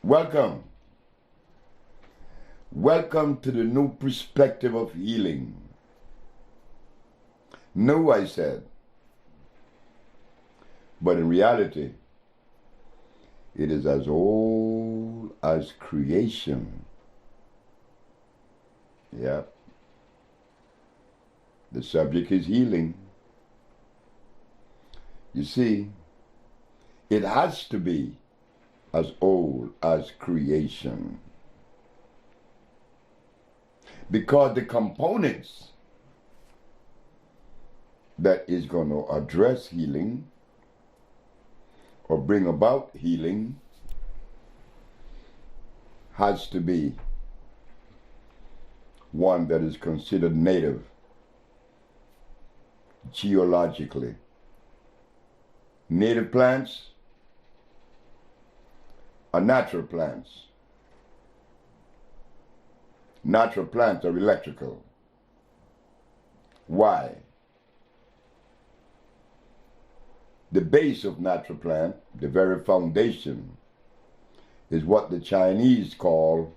Welcome. Welcome to the new perspective of healing. New, I said. But in reality, it is as old as creation. Yeah. The subject is healing. You see, it has to be as old as creation. Because the components that is going to address healing or bring about healing has to be one that is considered native geologically. Native plants are natural plants. Natural plants are electrical. Why? The base of natural plant, the very foundation, is what the Chinese call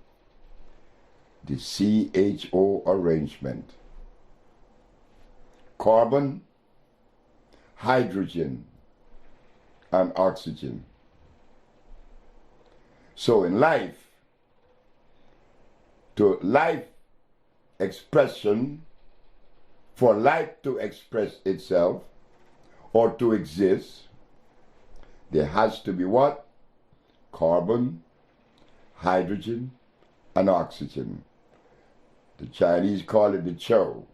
the CHO arrangement. Carbon, hydrogen, and oxygen. So in life, to life expression, for life to express itself or to exist, there has to be what? Carbon, hydrogen, and oxygen. The Chinese call it the CHO.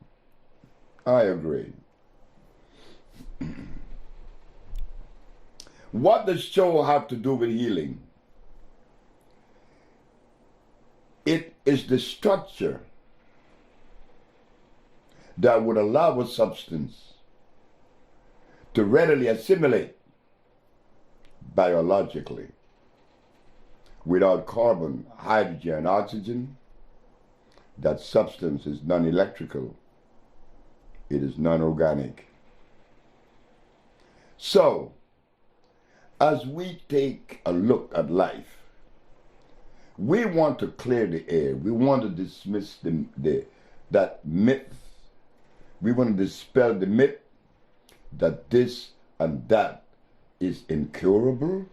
I agree. What does CHO have to do with healing? It is the structure that would allow a substance to readily assimilate biologically. Without carbon, hydrogen, and oxygen, that substance is non-electrical. It is non-organic. So, as we take a look at life, we want to clear the air. We want to dismiss that myth. We want to dispel the myth that this and that is incurable,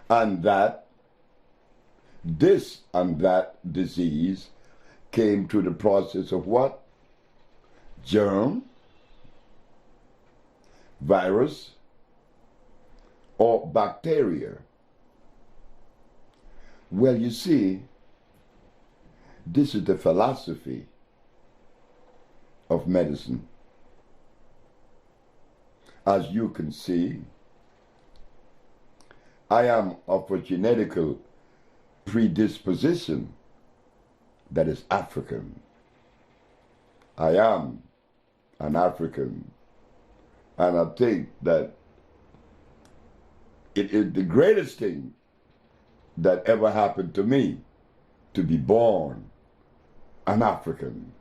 and that this and that disease came through the process of what? Germ, virus, or bacteria. Well, you see, this is the philosophy of medicine. As you can see, I am of a genetical predisposition that is African. I am an African, and I think that it is the greatest thing that ever happened to me, to be born an African.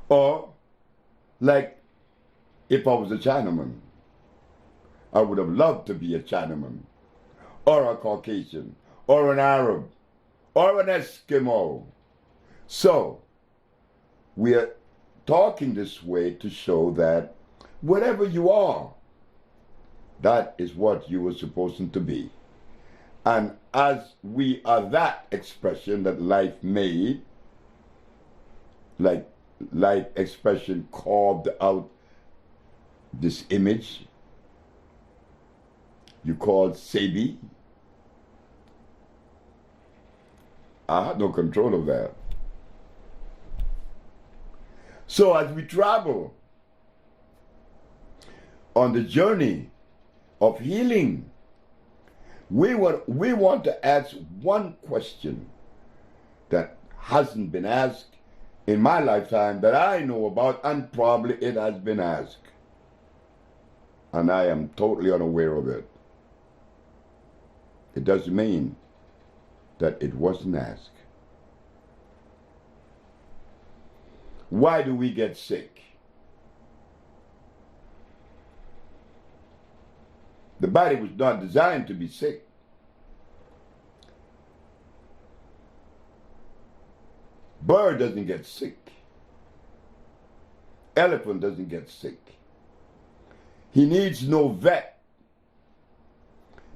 Or, like, if I was a Chinaman, I would have loved to be a Chinaman, or a Caucasian, or an Arab, or an Eskimo. So, we are talking this way to show that whatever you are, that is what you were supposed to be. And as we are that expression that life made, like life expression carved out this image you called Sebi, I had no control of that. So as we travel on the journey of healing, we want to ask one question that hasn't been asked in my lifetime that I know about, and probably it has been asked. And I am totally unaware of it. It doesn't mean that it wasn't asked. Why do we get sick? The body was not designed to be sick. Bird doesn't get sick. Elephant doesn't get sick. He needs no vet.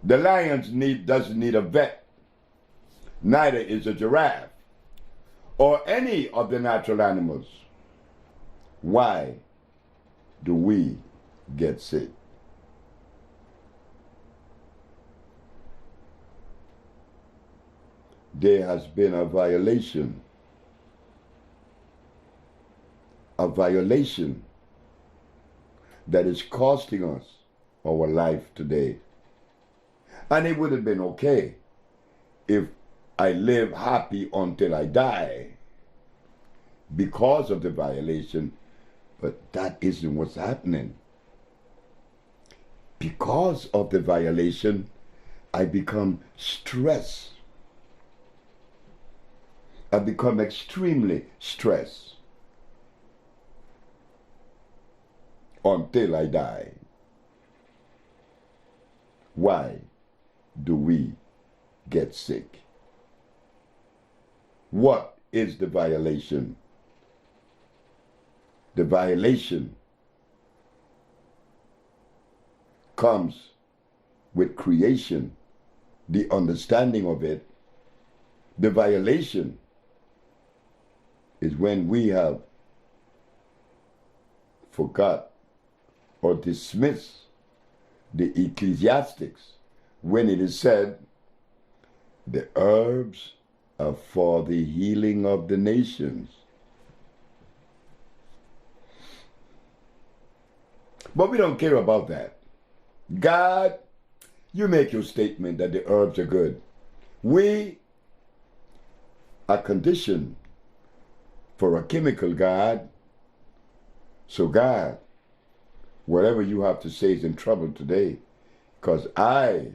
The lion doesn't need a vet. Neither is a giraffe or any of the natural animals. Why do we get sick? There has been a violation that is costing us our life today. And it would have been okay if I live happy until I die because of the violation, but that isn't what's happening. Because of the violation, I become stressed. I become extremely stressed until I die. Why do we get sick? What is the violation? The violation comes with creation, the understanding of it. The violation is when we have forgot or dismissed the Ecclesiastics when it is said, the herbs are for the healing of the nations. But we don't care about that. God, you make your statement that the herbs are good. We are conditioned for a chemical, God. So God, whatever you have to say is in trouble today. Because I,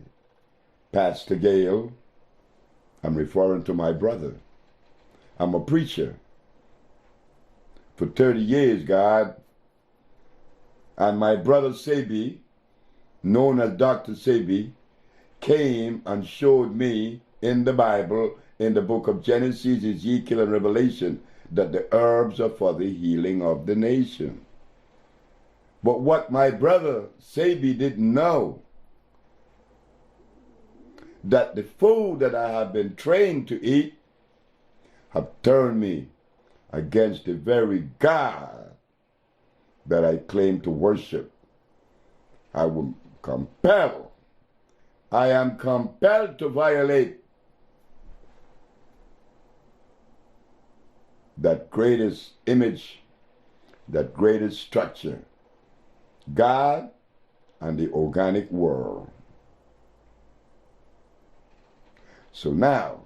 Pastor Gale, I'm referring to my brother. I'm a preacher. For 30 years, God. And my brother Sebi, known as Dr. Sebi, came and showed me in the Bible, in the book of Genesis, Ezekiel, and Revelation, that the herbs are for the healing of the nation. But what my brother Sebi didn't know, that the food that I have been trained to eat have turned me against the very God that I claim to worship. I am compelled to violate that greatest image, that greatest structure, God and the organic world. So now,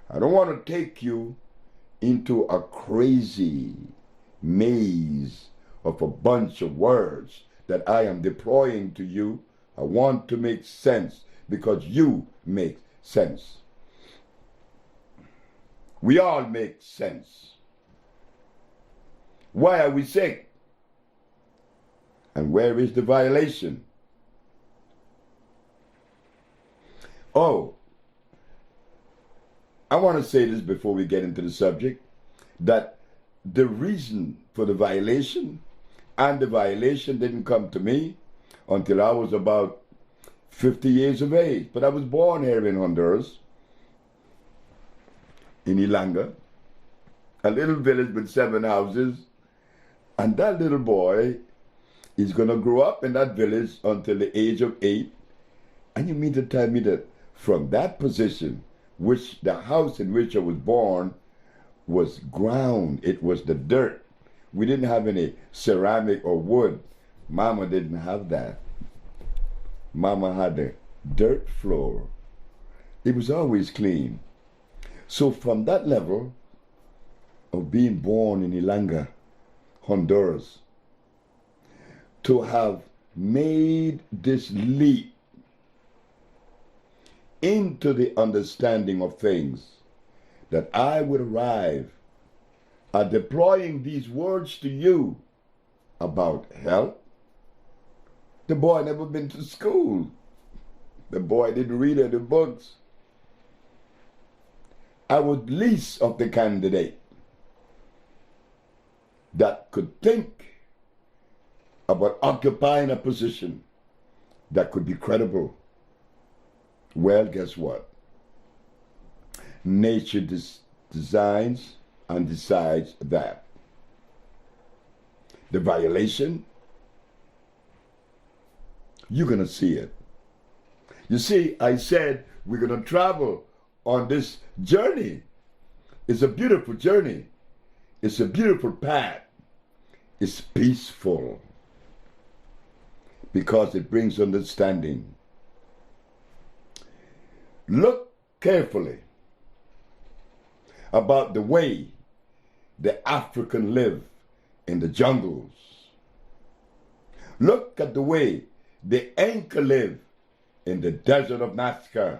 I don't want to take you into a crazy maze of a bunch of words that I am deploying to you. I want to make sense because you make sense. We all make sense. Why are we sick? And where is the violation? Oh, I want to say this before we get into the subject, that the reason for the violation, and the violation didn't come to me until I was about 50 years of age. But I was born here in Honduras, in Ilanga, a little village with 7 houses. And that little boy is going to grow up in that village until the age of 8. And you mean to tell me that from that position, which the house in which I was born was ground, it was the dirt. We didn't have any ceramic or wood. Mama didn't have that. Mama had a dirt floor. It was always clean. So from that level of being born in Ilanga, Honduras, to have made this leap into the understanding of things, that I would arrive at deploying these words to you about health. The boy never been to school. The boy didn't read any books. I was least of the candidate that could think about occupying a position that could be credible. Well, guess what? Nature designs and decides that. The violation, you're going to see it. You see, I said we're going to travel on this journey. It's a beautiful journey. It's a beautiful path. It's peaceful because it brings understanding. Look carefully about the way the African live in the jungles. Look at the way the Inca live in the desert of Nazca.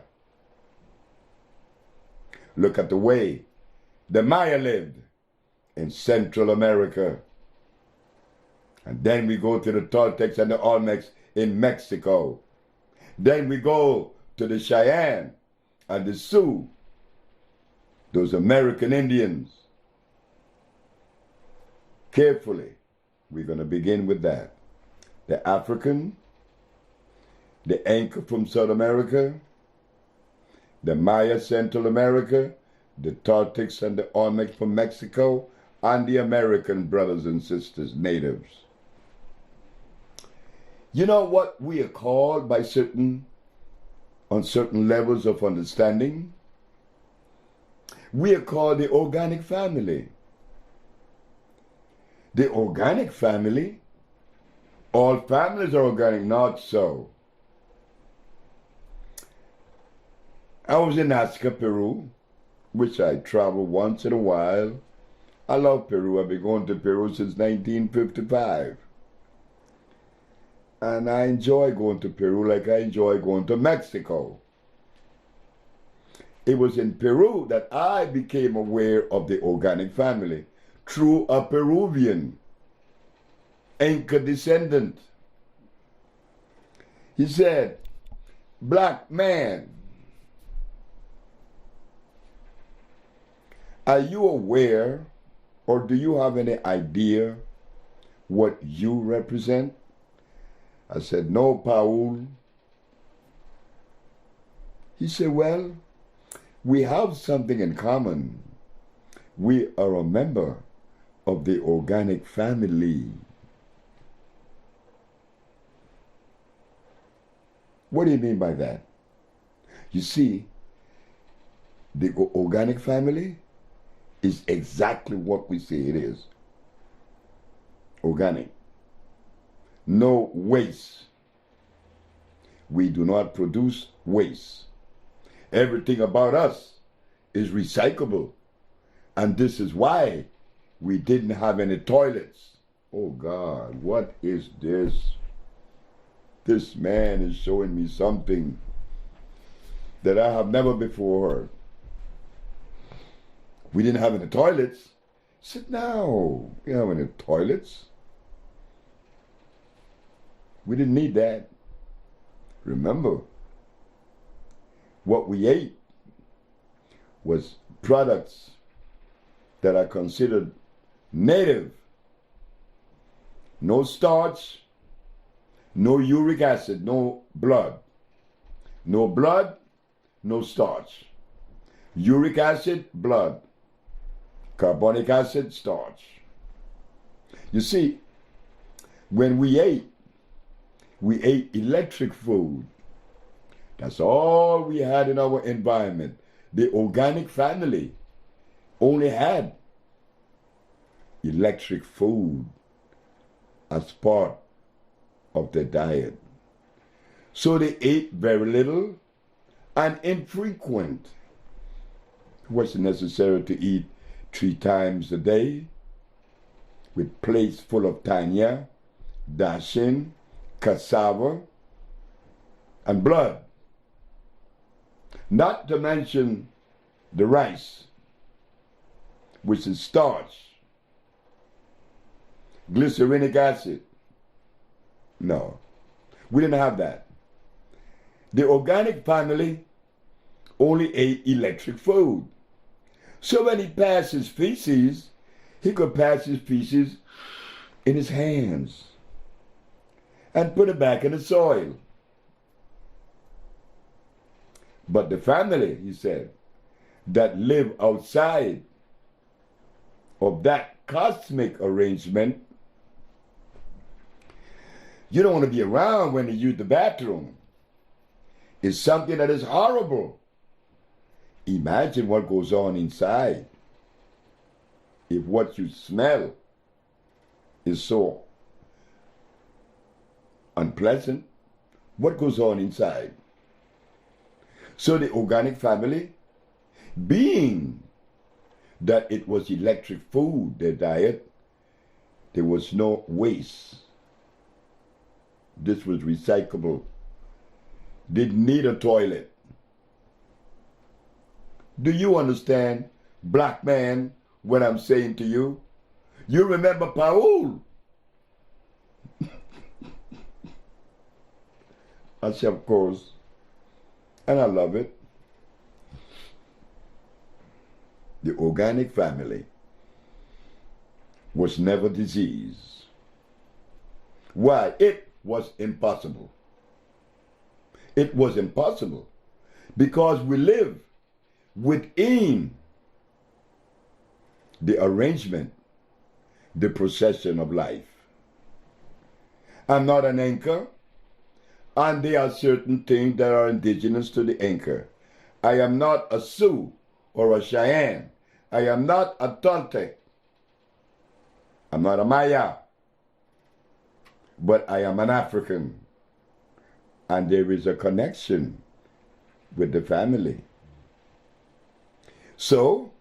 Look at the way the Maya lived in Central America. And then we go to the Toltecs and the Olmecs in Mexico. Then we go to the Cheyenne and the Sioux, those American Indians. Carefully, we're going to begin with that. The African, the Inca from South America, the Maya Central America, the Toltecs and the Olmecs from Mexico, and the American brothers and sisters, natives. You know what we are called by on certain levels of understanding? We are called the organic family. The organic family, all families are organic, not so. I was in Nazca, Peru, which I travel once in a while. I love Peru. I've been going to Peru since 1955. And I enjoy going to Peru like I enjoy going to Mexico. It was in Peru that I became aware of the organic family through a Peruvian Inca descendant. He said, "Black man, are you aware or do you have any idea what you represent?" I said, "No, Paul." He said, "Well, we have something in common. We are a member of the organic family." What do you mean by that? You see, the organic family is exactly what we say it is. Organic. No waste. We do not produce waste. Everything about us is recyclable. And this is why we didn't have any toilets. Oh God, what is this? This man is showing me something that I have never before heard. We didn't have any toilets. I said, no, we don't have any toilets. We didn't need that. Remember, what we ate was products that are considered native. No starch, no uric acid, no blood. No blood, no starch. Uric acid, blood. Carbonic acid, starch. You see, when we ate electric food. That's all we had in our environment. The organic family only had electric food as part of their diet. So they ate very little and infrequent. It wasn't necessary to eat 3 times a day with plates full of tanya, dashin, cassava, and blood. Not to mention the rice, which is starch, glycerinic acid. No, we didn't have that. The organic family only ate electric food. So when he passed his feces, he could pass his feces in his hands and put it back in the soil. But the family, he said, that live outside of that cosmic arrangement, you don't want to be around when you use the bathroom. It's something that is horrible. Imagine what goes on inside. If what you smell is so unpleasant, what goes on inside? So the organic family, being that it was electric food, their diet, there was no waste. This was recyclable. Didn't need a toilet. Do you understand, black man, what I'm saying to you? You remember Paul? I said, of course. And I love it. The organic family was never diseased. Why? It was impossible. It was impossible because we live within the arrangement, the procession of life. I'm not an anchor, and there are certain things that are indigenous to the anchor. I am not a Sioux or a Cheyenne. I am not a Toltec. I'm not a Maya. But I am an African. And there is a connection with the family. So,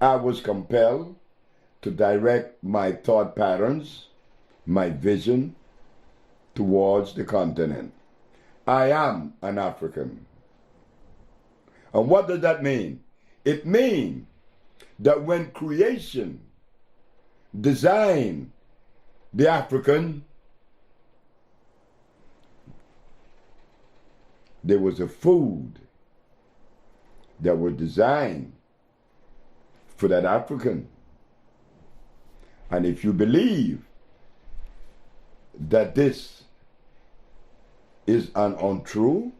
I was compelled to direct my thought patterns, my vision, towards the continent. I am an African. And what does that mean? It means that when creation designed the African, there was a food that was designed for that African. And if you believe that this is an untrue,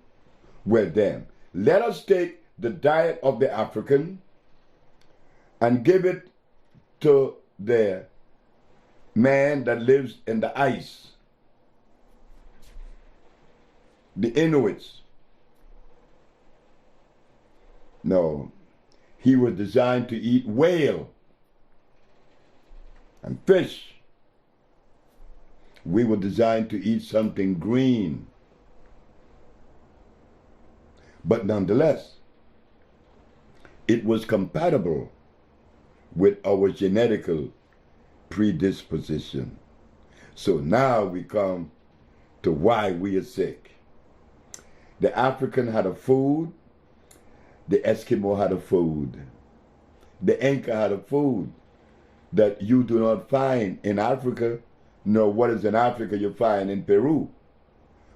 well then, let us take the diet of the African and give it to the man that lives in the ice, the Inuits. No, he was designed to eat whale and fish. We were designed to eat something green. But nonetheless, it was compatible with our genetical predisposition. So now we come to why we are sick. The African had a food, the Eskimo had a food, the Inca had a food that you do not find in Africa, nor what is in Africa you find in Peru.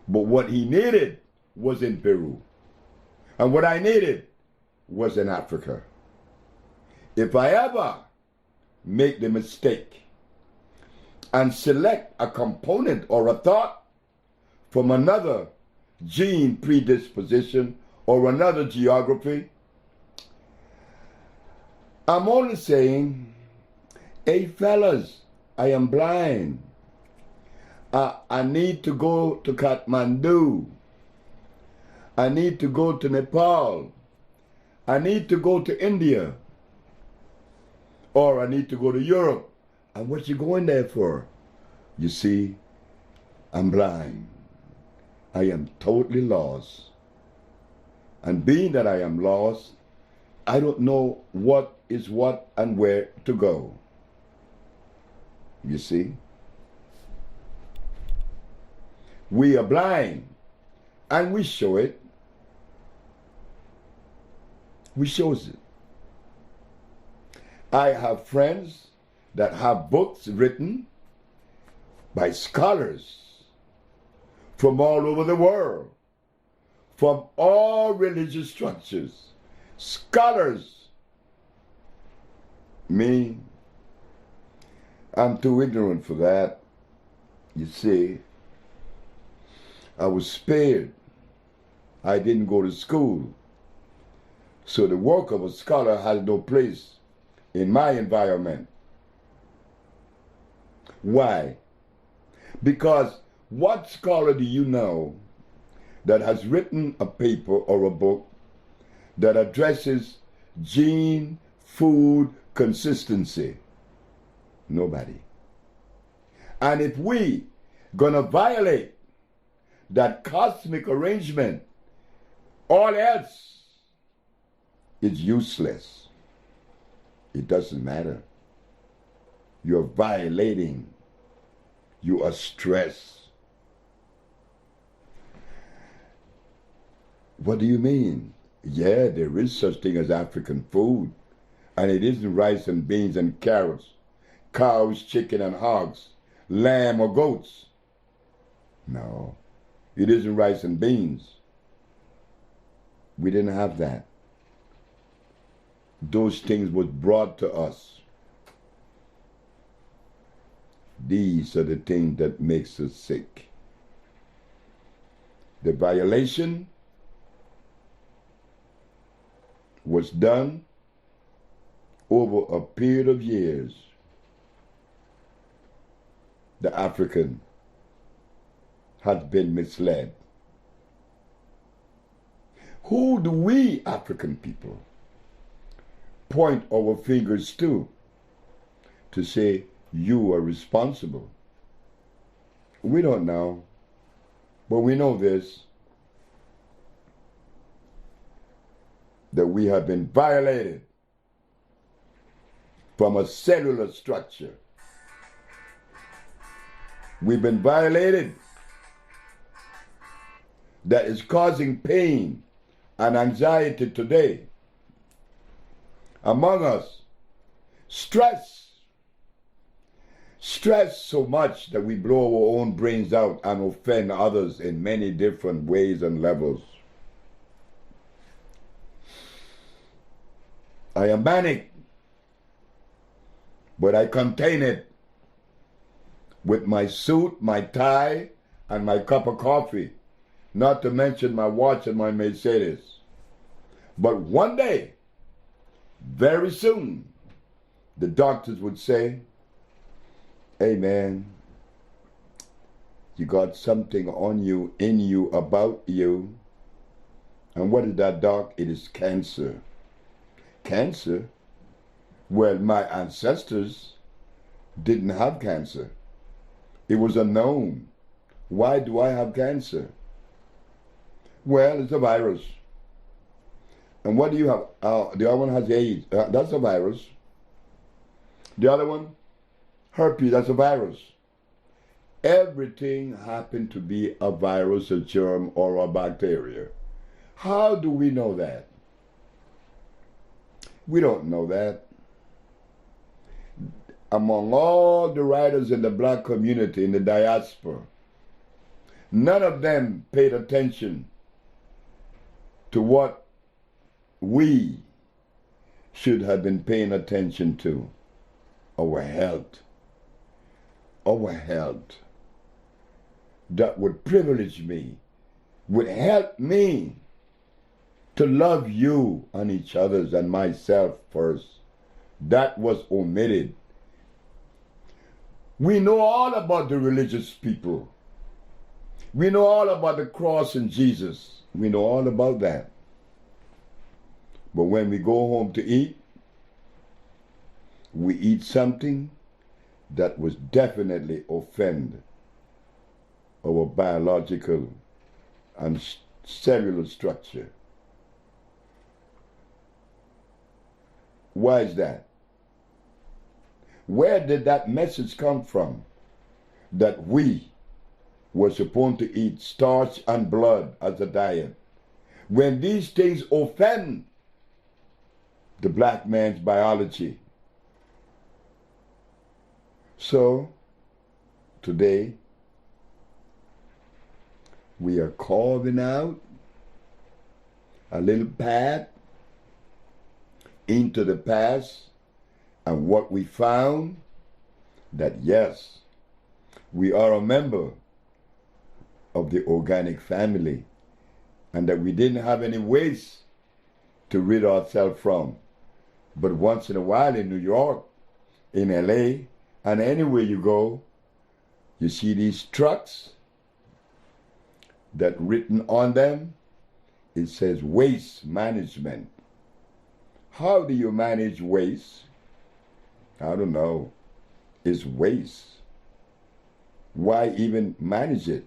But what he needed was in Peru. And what I needed was in Africa. If I ever make the mistake and select a component or a thought from another gene predisposition or another geography, I'm only saying, hey fellas, I am blind. I need to go to Kathmandu. I need to go to Nepal. I need to go to India. Or I need to go to Europe. And what you going there for? You see, I'm blind. I am totally lost. And being that I am lost, I don't know what is what and where to go. You see? We are blind. And we show it. We shows it. I have friends that have books written by scholars from all over the world, from all religious structures, scholars Me, I'm too ignorant for that. You see, I was spared. I didn't go to school. So the work of a scholar has no place in my environment. Why? Because what scholar do you know that has written a paper or a book that addresses gene food consistency? Nobody. And if we gonna violate that cosmic arrangement, all else is useless. It doesn't matter. You're violating. You are stressed. What do you mean? Yeah, there is such thing as African food. And it isn't rice and beans and carrots, cows, chicken and hogs, lamb or goats. No, it isn't rice and beans. We didn't have that. Those things was brought to us. These are the things that makes us sick. The violation was done over a period of years. The African has been misled. Who do we African people point our fingers to say you are responsible? We don't know, but we know this, that we have been violated from a cellular structure. We've been violated that is causing pain and anxiety today among us. Stress so much that we blow our own brains out and offend others in many different ways and levels. I am manic, but I contain it with my suit, my tie, and my cup of coffee, not to mention my watch and my Mercedes. But one day, very soon, the doctors would say, hey man, you got something on you, in you, about you. And what is that, doc? It is cancer. Cancer? Well, my ancestors didn't have cancer. It was unknown. Why do I have cancer? Well, it's a virus. And what do you have? The other one has AIDS. That's a virus. The other one, herpes, that's a virus. Everything happened to be a virus, a germ, or a bacteria. How do we know that? We don't know that. Among all the writers in the black community, in the diaspora, none of them paid attention to what we should have been paying attention to. Our health. Our health. That would privilege me, would help me to love you and each other and myself first. That was omitted. We know all about the religious people. We know all about the cross and Jesus. We know all about that. But when we go home to eat, we eat something that was definitely offend our biological and cellular structure. Why is that? Where did that message come from? That we were supposed to eat starch and blood as a diet. When these things offend the black man's biology. So, today, we are carving out a little path into the past And what we found, that yes, we are a member of the organic family, and that we didn't have any waste to rid ourselves from. But once in a while in New York, in LA, and anywhere you go, you see these trucks that written on them, it says waste management. How do you manage waste? I don't know. It's waste. Why even manage it?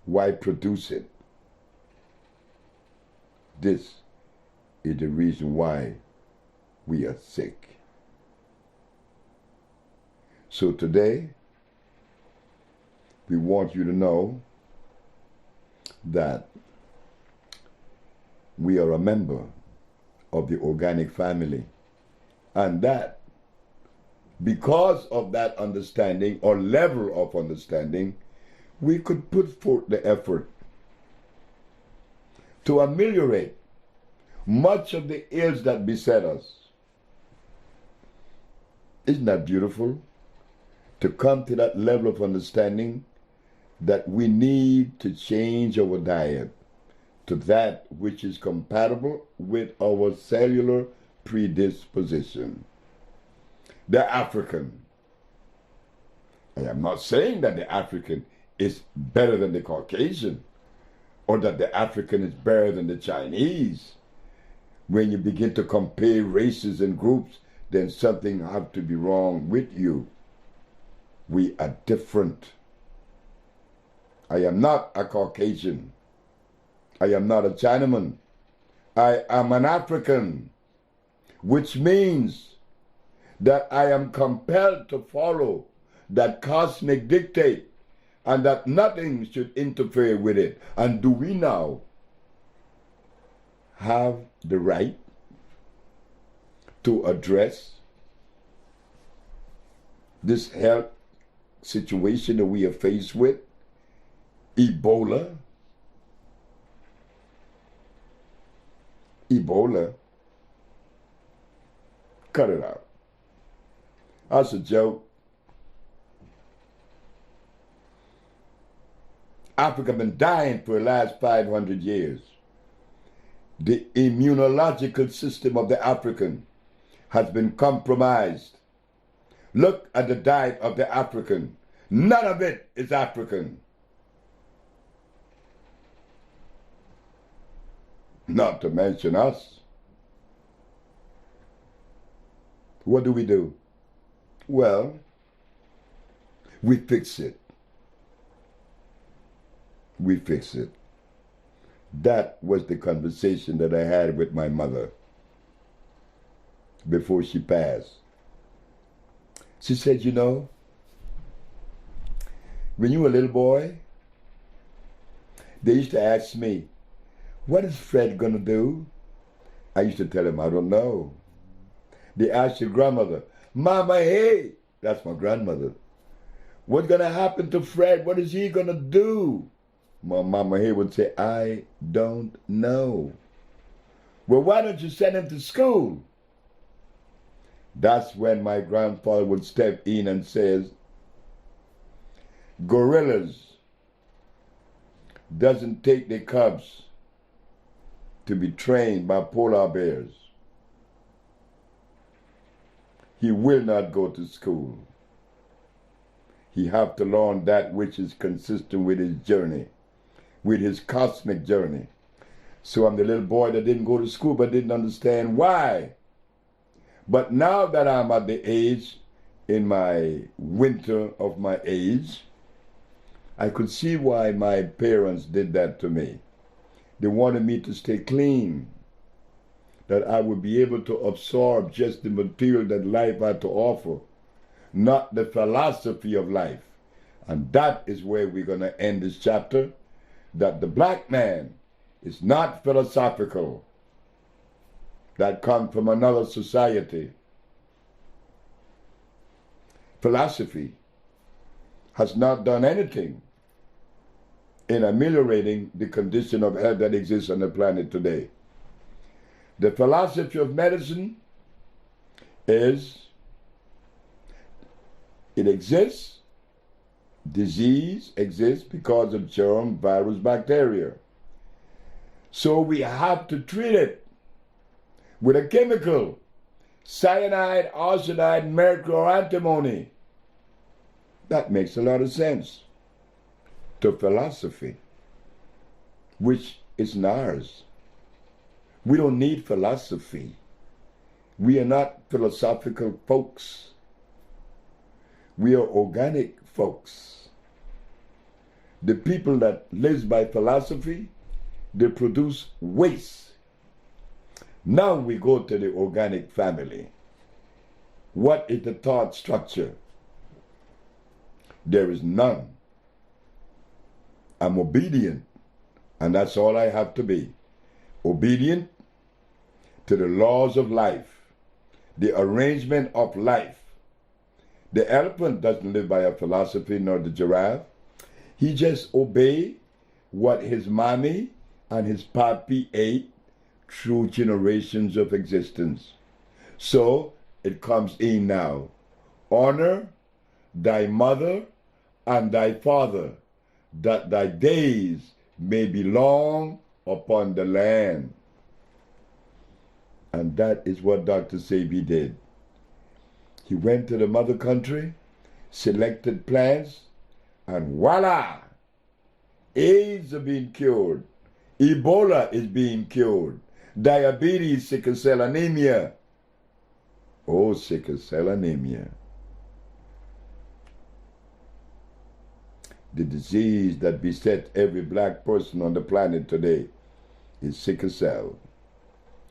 Why produce it? This is the reason why we are sick. So today, we want you to know that we are a member of the organic family, and that because of that understanding or level of understanding, we could put forth the effort to ameliorate much of the ills that beset us. Isn't that beautiful? To come to that level of understanding that we need to change our diet to that which is compatible with our cellular predisposition. The African. I am not saying that the African is better than the Caucasian, or that the African is better than the Chinese. When you begin to compare races and groups, then something has to be wrong with you. We are different. I am not a Caucasian. I am not a Chinaman. I am an African, which means that I am compelled to follow that cosmic dictate and that nothing should interfere with it. And do we now have the right to address this health situation that we are faced with? Ebola. Cut it out. That's a joke. Africa been dying for the last 500 years. The immunological system of the African has been compromised. Look at the diet of the African. None of it is African. Not to mention us. What do? Well, we fix it. We fix it. That was the conversation that I had with my mother before she passed. She said, you know, when you were a little boy, they used to ask me, what is Fred gonna do? I used to tell him, I don't know. They asked your grandmother, Mama, hey, that's my grandmother. What's gonna happen to Fred? What is he gonna do? My Mama here would say, I don't know. Well, why don't you send him to school? That's when my grandfather would step in and says, gorillas doesn't take their cubs to be trained by polar bears. He will not go to school. He have to learn that which is consistent with his journey, with his cosmic journey. So I'm the little boy that didn't go to school but didn't understand why. But now that I'm at the age, in my winter of my age, I could see why my parents did that to me. They wanted me to stay clean, that I would be able to absorb just the material that life had to offer, not the philosophy of life. And that is where we're going to end this chapter, that the black man is not philosophical, that comes from another society. Philosophy has not done anything in ameliorating the condition of health that exists on the planet today. The philosophy of medicine is It exists. Disease exists because of germ, virus, bacteria. So we have to treat it with a chemical, cyanide, arsenide, mercury, or antimony. That makes a lot of sense to philosophy, which is ours. We don't need philosophy. We are not philosophical folks. We are organic folks. The people that live by philosophy, they produce waste. Now we go to the organic family. What is the thought structure? There is none. I'm obedient, and that's all I have to be. Obedient to the laws of life, the arrangement of life. The elephant doesn't live by a philosophy, nor the giraffe. He just obeys what his mommy and his papi ate through generations of existence. So it comes in now. Honor thy mother and thy father, that thy days may be long upon the land. And that is what Dr. Sebi did. He went to the mother country, selected plants, and voila! AIDS are being cured. Ebola is being cured. Diabetes, sickle cell anemia. Oh, sickle cell anemia. The disease that besets every black person on the planet today is sickle cell.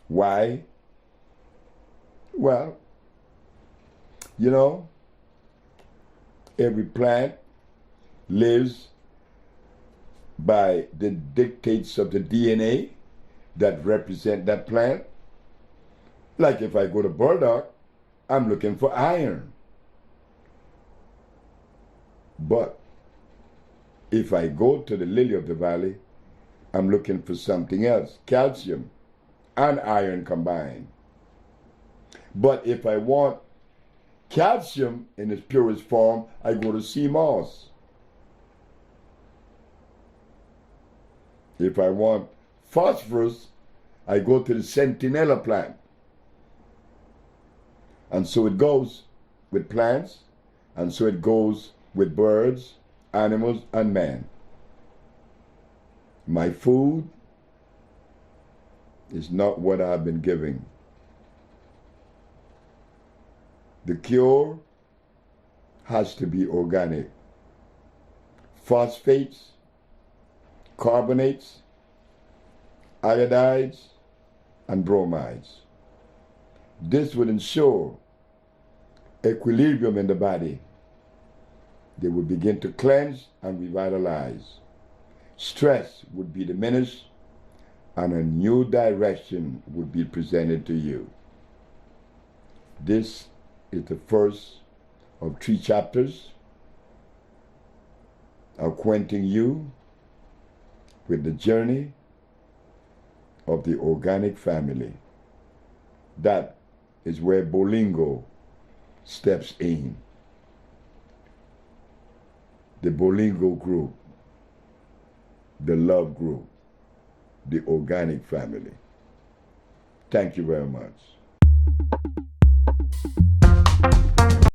Why? Well, you know, every plant lives by the dictates of the DNA that represent that plant. Like if I go to burdock, I'm looking for iron. But if I go to the lily of the valley, I'm looking for something else, calcium and iron combined. But if I want calcium in its purest form, I go to sea moss. If I want phosphorus, I go to the sentinella plant. And so it goes with plants, and so it goes with birds, animals, and man. My food is not what I've been giving. The cure has to be organic. Phosphates, carbonates, iodides, and bromides. This would ensure equilibrium in the body. They would begin to cleanse and revitalize. Stress would be diminished, and a new direction would be presented to you. This is the first of 3 chapters acquainting you with the journey of the organic family. That is where Bolingo steps in. The Bolingo group, the love group, the organic family. Thank you very much.